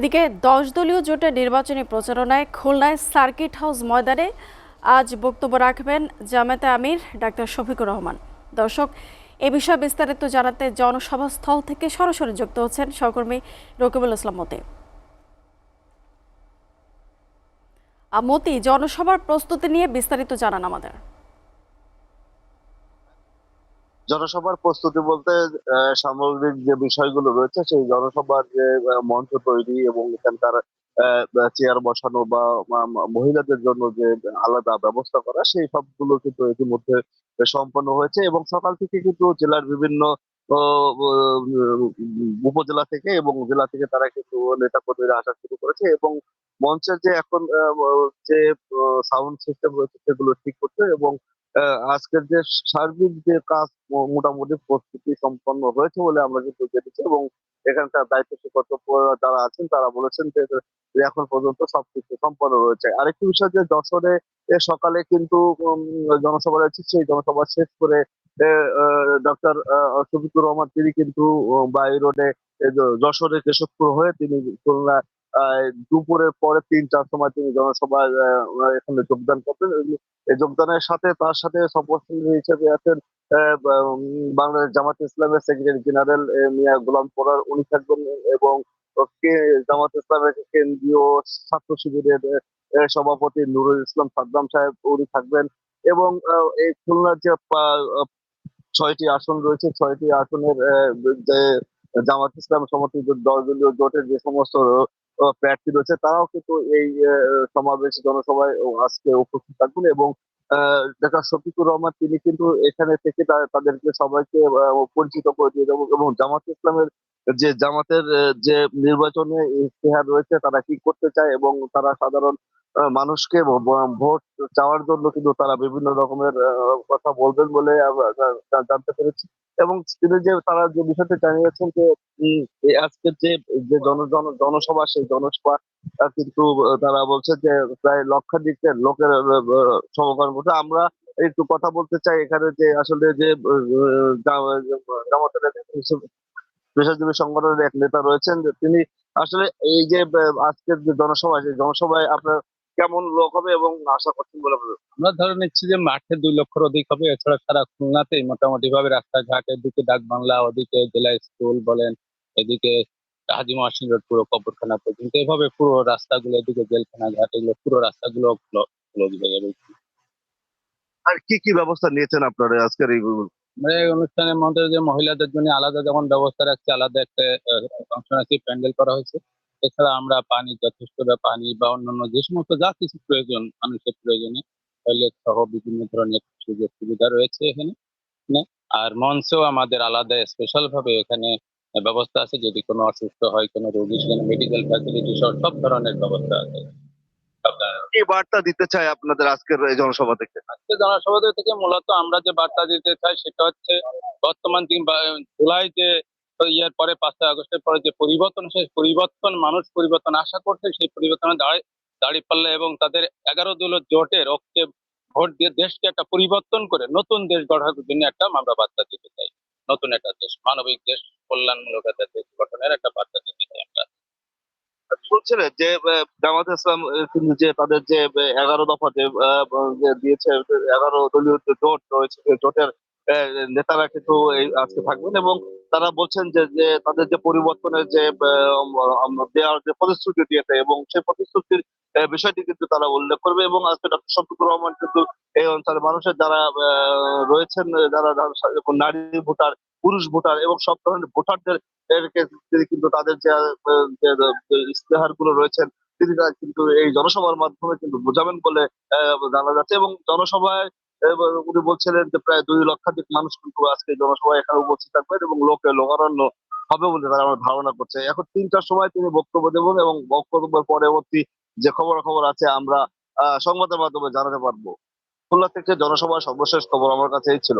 এদিকে ১০ দলীয় জোটের নির্বাচনী প্রচারণায় খুলনায় সার্কিট হাউস ময়দানে আজ বক্তব্য রাখবেন জামায়াতে আমির ডাক্তার শফিকুর রহমান। দর্শক, এ বিষয়ে বিস্তারিত জানাতে জনসভা স্থল থেকে সরাসরি যুক্ত হচ্ছেন সহকর্মী রকিবুল ইসলাম মতি। মতি, জনসভার প্রস্তুতি নিয়ে বিস্তারিত জানান আমাদের। জনসভার প্রস্তুতি বলতে সামগ্রিক যে বিষয়গুলো রয়েছে সেই জনসভার যে মঞ্চ তৈরি এবং এখানকার চেয়ার বসানো বা মহিলাদের জন্য যে আলাদা ব্যবস্থা করা সেই সবগুলো কিন্তু ইতিমধ্যে সম্পন্ন হয়েছে এবং সকাল থেকে কিন্তু জেলার বিভিন্ন উপজেলা থেকে এবং জেলা থেকে তারা কিন্তু নেতা কর্মীরা আসা শুরু করেছে এবং মঞ্চের যে এখন যে সাউন্ড সিস্টেম রয়েছে সেগুলো ঠিক করছে এবং আজকের যে সার্বিক যে কাজ মোটামুটি প্রস্তুতি সম্পন্ন হয়েছে বলে আমরা কিন্তু জেনেছি এবং এখানকার দায়িত্ব কর্তব্য যারা আছেন তারা বলেছেন যে এখন পর্যন্ত সবকিছু সম্পন্ন রয়েছে। আরেকটি বিষয় যে যশোরে সকালে কিন্তু জনসভা রয়েছে সেই জনসভা শেষ করে ডক্টর শফিকুর রহমান তিনি কিন্তু বাই রোডে যশোরে কেশবপুর হয়ে তিনি খুলনা দুপুরের পরে ৩টার সময় তিনি জনসভায় এখানে যোগদান করবেন। এই যোগদানের সাথে তার সাথে সফরসঙ্গী হিসেবে আছেন বাংলাদেশ জামাত ইসলামের সেক্রেটারি জেনারেল মিয়া গোলাম পরার উনি থাকবেন এবং জামাত ইসলামের কেন্দ্রীয় ছাত্র শিবিরের সভাপতি নুরুল ইসলাম সাদ্দাম সাহেব উনি থাকবেন এবং এই খুলনার যে ৬টি আসন রয়েছে ৬টি আসনের যে জামাত ইসলাম সমর্থিত ১০ দলীয় জোটের যে সমস্ত প্রার্থী রয়েছে তারাও কিন্তু এই সমাবেশ জনসভায় আজকে উপস্থিত থাকবেন এবং ডাক্তার শফিকুর রহমান তিনি কিন্তু এখানে থেকে তাদেরকে সবাইকে পরিচিত করে দিয়ে যাবো এবং জামাত ইসলামের যে জামাতের যে নির্বাচনে ইশতেহার রয়েছে তারা কি করতে চায় এবং তারা সাধারণ মানুষকে ভোট চাওয়ার জন্য কিন্তু তারা বিভিন্ন রকমের কথা বলবেন বলে জানতে পেরেছি এবং তিনি যে তারা যে বিষয়টা জানিয়েছেন যে আজকের যে যে জনসভা সেই জনসভা কিন্তু তারা বলছে যে প্রায় লক্ষাধিক লোকের সমাগম ঘটে। আমরা একটু কথা বলতে চাই এখানে যে আসলে যে জামাতের পেশাজীবী সংগঠনের এক নেতা রয়েছেন যে তিনি আসলে এই যে আজকের যে জনসভা সেই জনসভায় আপনার কেমন লোক হবে এবং আশা করছেন বলে আমরা ধরে নিচ্ছি যে মাঠে ২ লক্ষের অধিক হবে। এছাড়া সারা খুলনাতেই মোটামুটি ভাবে রাস্তাঘাট, এদিকে ডাক বাংলা, ওদিকে জেলা স্কুল বলেন, এদিকে হাজী মহসিন রোড পুরো কবরখানা পর্যন্ত এভাবে পুরো রাস্তাগুলো, এদিকে জেলখানা ঘাট, এগুলো পুরো রাস্তাগুলো ক্লোজ হয়ে যাবে। আর কি কি ব্যবস্থা নিয়েছেন আপনারা আজকের এই মানে এই অনুষ্ঠানের মধ্যে যে মহিলাদের জন্য আলাদা যেমন ব্যবস্থা রাখছে, আলাদা একটা ফাংশনাল প্যান্ডেল করা হয়েছে। এছাড়া আমরা পানি, যথেষ্ট পানি বা অন্যান্য যে সমস্ত যা কিছু প্রয়োজন মানুষের প্রয়োজনে টয়লেট সহ বিভিন্ন ধরনের সুযোগ সুবিধা রয়েছে এখানে। আর মঞ্চেও আমাদের আলাদা স্পেশাল ভাবে এখানে ব্যবস্থা আছে, যদি কোনো অসুস্থ হয় কোনো রোগী সেখানে মেডিকেল ফ্যাসিলিটি সহ সব ধরনের ব্যবস্থা আছে। কি বার্তা দিতে চাই আপনাদের আজকের এই জনসভা থেকে? আজকে জনসভা থেকে মূলত আমরা যে বার্তা দিতে চাই সেটা হচ্ছে বর্তমান জুলাই যে ইয়ার পরে ৫ই আগস্টের পরে যে পরিবর্তন, সেই পরিবর্তন মানুষ পরিবর্তন আশা করছে, সেই পরিবর্তনে দাঁড়িপাল্লা এবং তাদের ১১ দলীয় জোটের ঐক্যে ভোট দিয়ে দেশকে একটা পরিবর্তন করে নতুন দেশ গড়ার জন্য একটা আমরা বার্তা দিতে চাই। নতুন একটা দেশ, মানবিক দেশ, কল্যাণমূলক একটা দেশ গঠনের একটা বার্তা দিতে চাই আমরা। বলছিলেন যে জামাত ইসলাম কিন্তু যে তাদের যে ১১ দফা যে দিয়েছে ১১ দলীয় যে জোট রয়েছে সেই জোটের নেতারা কিন্তু এই আজকে থাকবেন এবং তারা বলছেন যে যে তাদের যে পরিবর্তনের যে দেওয়ার যে প্রতিশ্রুতি দিয়েছে এবং সেই প্রতিশ্রুতির বিষয়টি কিন্তু তারা উল্লেখ করবে এবং আজকে ডক্টর শফিকুর রহমান কিন্তু এই অঞ্চলের মানুষের যারা রয়েছেন যারা নারী ভোটার, পুরুষ ভোটার এবং সব ধরনের ভোটারদের তিনি কিন্তু তাদের যে ইশতেহার গুলো রয়েছেন তিনি কিন্তু এই জনসভার মাধ্যমে কিন্তু বোঝাবেন বলে জানা যাচ্ছে এবং জনসভায় উনি বলছিলেন যে প্রায় ২ লক্ষাধিক মানুষ কিন্তু আজকে জনসভায় এখানে উপস্থিত থাকবেন এবং লোকারণ্য হবে বলে তারা আমরা ধারণা করছে। এখন ৩টার সময় তিনি বক্তব্য দেবেন এবং বক্তব্যের পরবর্তী যে খবর আছে আমরা সংবাদের মাধ্যমে জানাতে পারবো। খুলনা থেকে জনসভার সর্বশেষ খবর আমার কাছে এই ছিল।